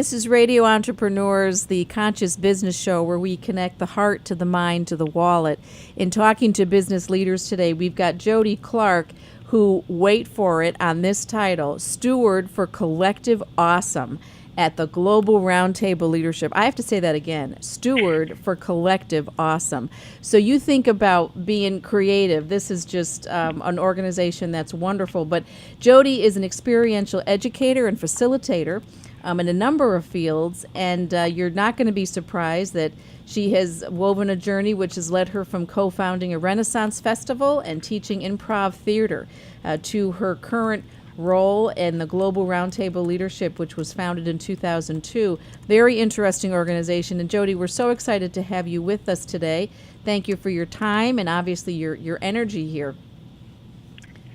This is Radio Entrepreneurs, the conscious business show where we connect the heart to the mind to the wallet. In talking to business leaders today, we've got Jodi Clarke, who, wait for it on this title, Steward for Collective Awesome at the Global Roundtable Leadership. I have to say that again, Steward for Collective Awesome. So you think about being creative. This is just an organization that's wonderful. But Jodi is an experiential educator and facilitator in a number of fields, and you're not going to be surprised that she has woven a journey which has led her from co-founding a Renaissance Festival and teaching improv theater to her current role in the Global Roundtable Leadership, which was founded in 2002. Very interesting organization. And Jodi, we're so excited to have you with us today. Thank you for your time and obviously your energy here.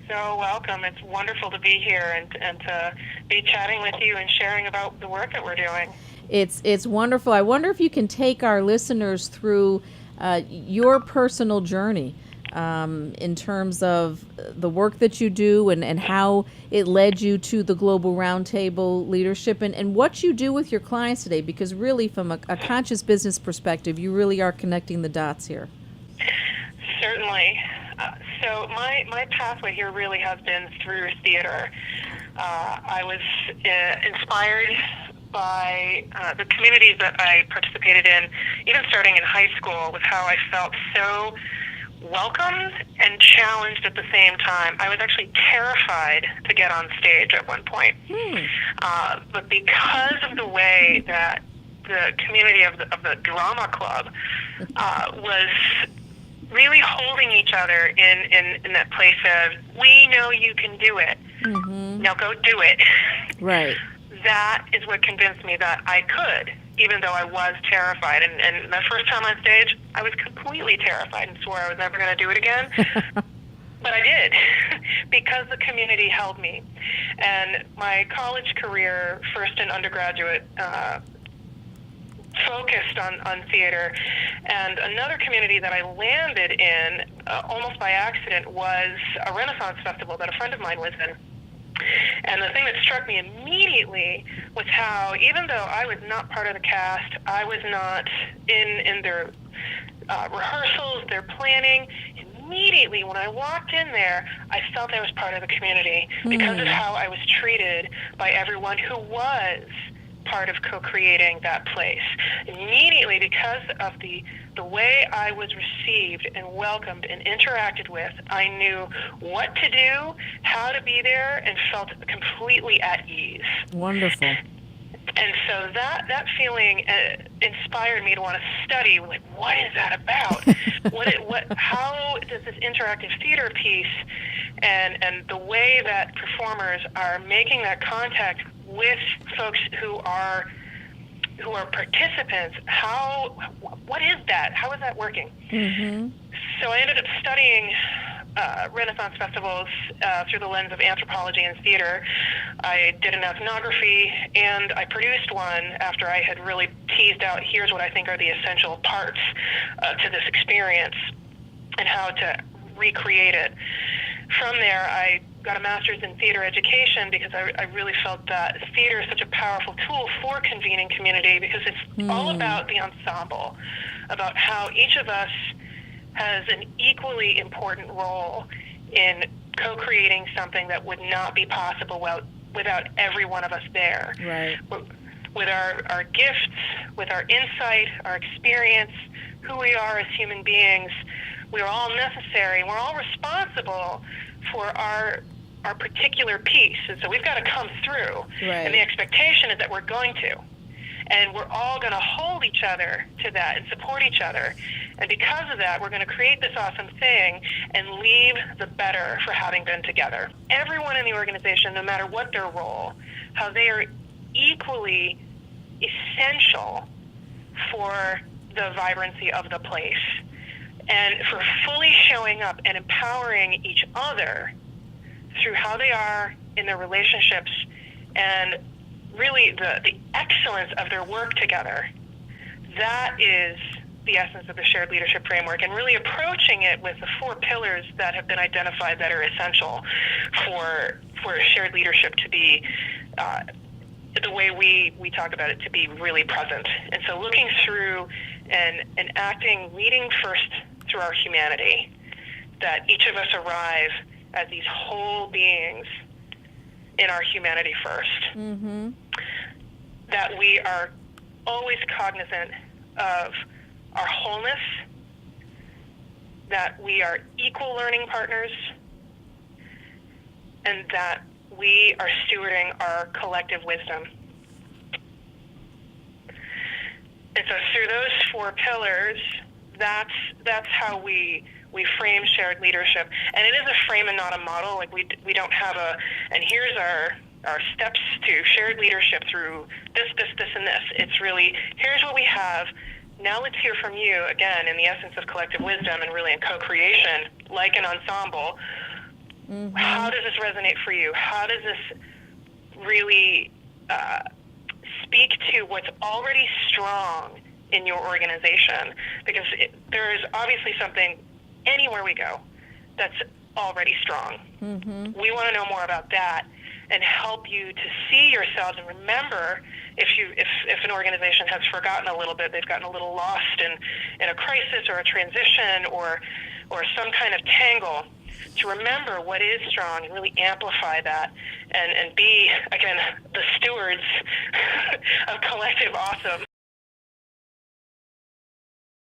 So welcome. It's wonderful to be here and to be chatting with you and sharing about the work that we're doing. It's wonderful. I wonder if you can take our listeners through your personal journey in terms of the work that you do and how it led you to the Global Roundtable Leadership and what you do with your clients today, because really from a conscious business perspective, you really are connecting the dots here. Certainly. So my pathway here really has been through theater. I was inspired by the communities that I participated in, even starting in high school, with how I felt so welcomed and challenged at the same time. I was actually terrified to get on stage at one point. But because of the way that the community of the drama club was really holding each other in that place of, we know you can do it. Now go do it. Right. That is what convinced me that I could, even though I was terrified. And the first time on stage, I was completely terrified and swore I was never going to do it again. But I did, because the community held me. And my college career, first in undergraduate, focused on theater. And another community that I landed in, almost by accident, was a Renaissance Festival that a friend of mine was in. And the thing that struck me immediately was how, even though I was not part of the cast, I was not in their rehearsals, their planning, immediately when I walked in there, I felt I was part of the community because of how I was treated by everyone who was part of co-creating that place. Immediately, because of the way I was received and welcomed and interacted with, I knew what to do, how to be there, and felt completely at ease. Wonderful. And so that feeling inspired me to want to study, like, what is that about? How does this interactive theater piece and the way that performers are making that contact with folks who are participants, what is that? How is that working? So I ended up studying Renaissance festivals through the lens of anthropology and theater. I did an ethnography, and I produced one after I had really teased out, here's what I think are the essential parts to this experience and how to recreate it. From there, I got a master's in theater education because I really felt that theater is such a powerful tool for convening community, because it's all about the ensemble, about how each of us has an equally important role in co-creating something that would not be possible without every one of us there. Right. With our gifts, with our insight, our experience, who we are as human beings, we're all necessary. We're all responsible for our particular piece. And so we've got to come through. Right. And the expectation is that we're going to. And we're all going to hold each other to that and support each other. And because of that, we're going to create this awesome thing and leave the better for having been together. Everyone in the organization, no matter what their role, how they are equally essential for the vibrancy of the place and for fully showing up and empowering each other through how they are in their relationships and really the excellence of their work together. That is the essence of the shared leadership framework, and really approaching it with the 4 pillars that have been identified that are essential for shared leadership to be the way we talk about it, to be really present. And so looking through and acting, leading first through our humanity, that each of us arrive as these whole beings in our humanity first. Mm-hmm. That we are always cognizant of our wholeness, that we are equal learning partners, and that we are stewarding our collective wisdom. And so through those 4 pillars, that's how we frame shared leadership. And it is a frame and not a model. Like we don't have and here's our steps to shared leadership through this, and this. It's really, here's what we have. Now let's hear from you, again, in the essence of collective wisdom and really in co-creation, like an ensemble. Mm-hmm. How does this resonate for you? How does this really speak to what's already strong in your organization? Because there is obviously something anywhere we go that's already strong. Mm-hmm. We want to know more about that and help you to see yourselves and remember if an organization has forgotten a little bit, they've gotten a little lost in a crisis or a transition or some kind of tangle, to remember what is strong and really amplify that and be, again, the stewards of collective awesome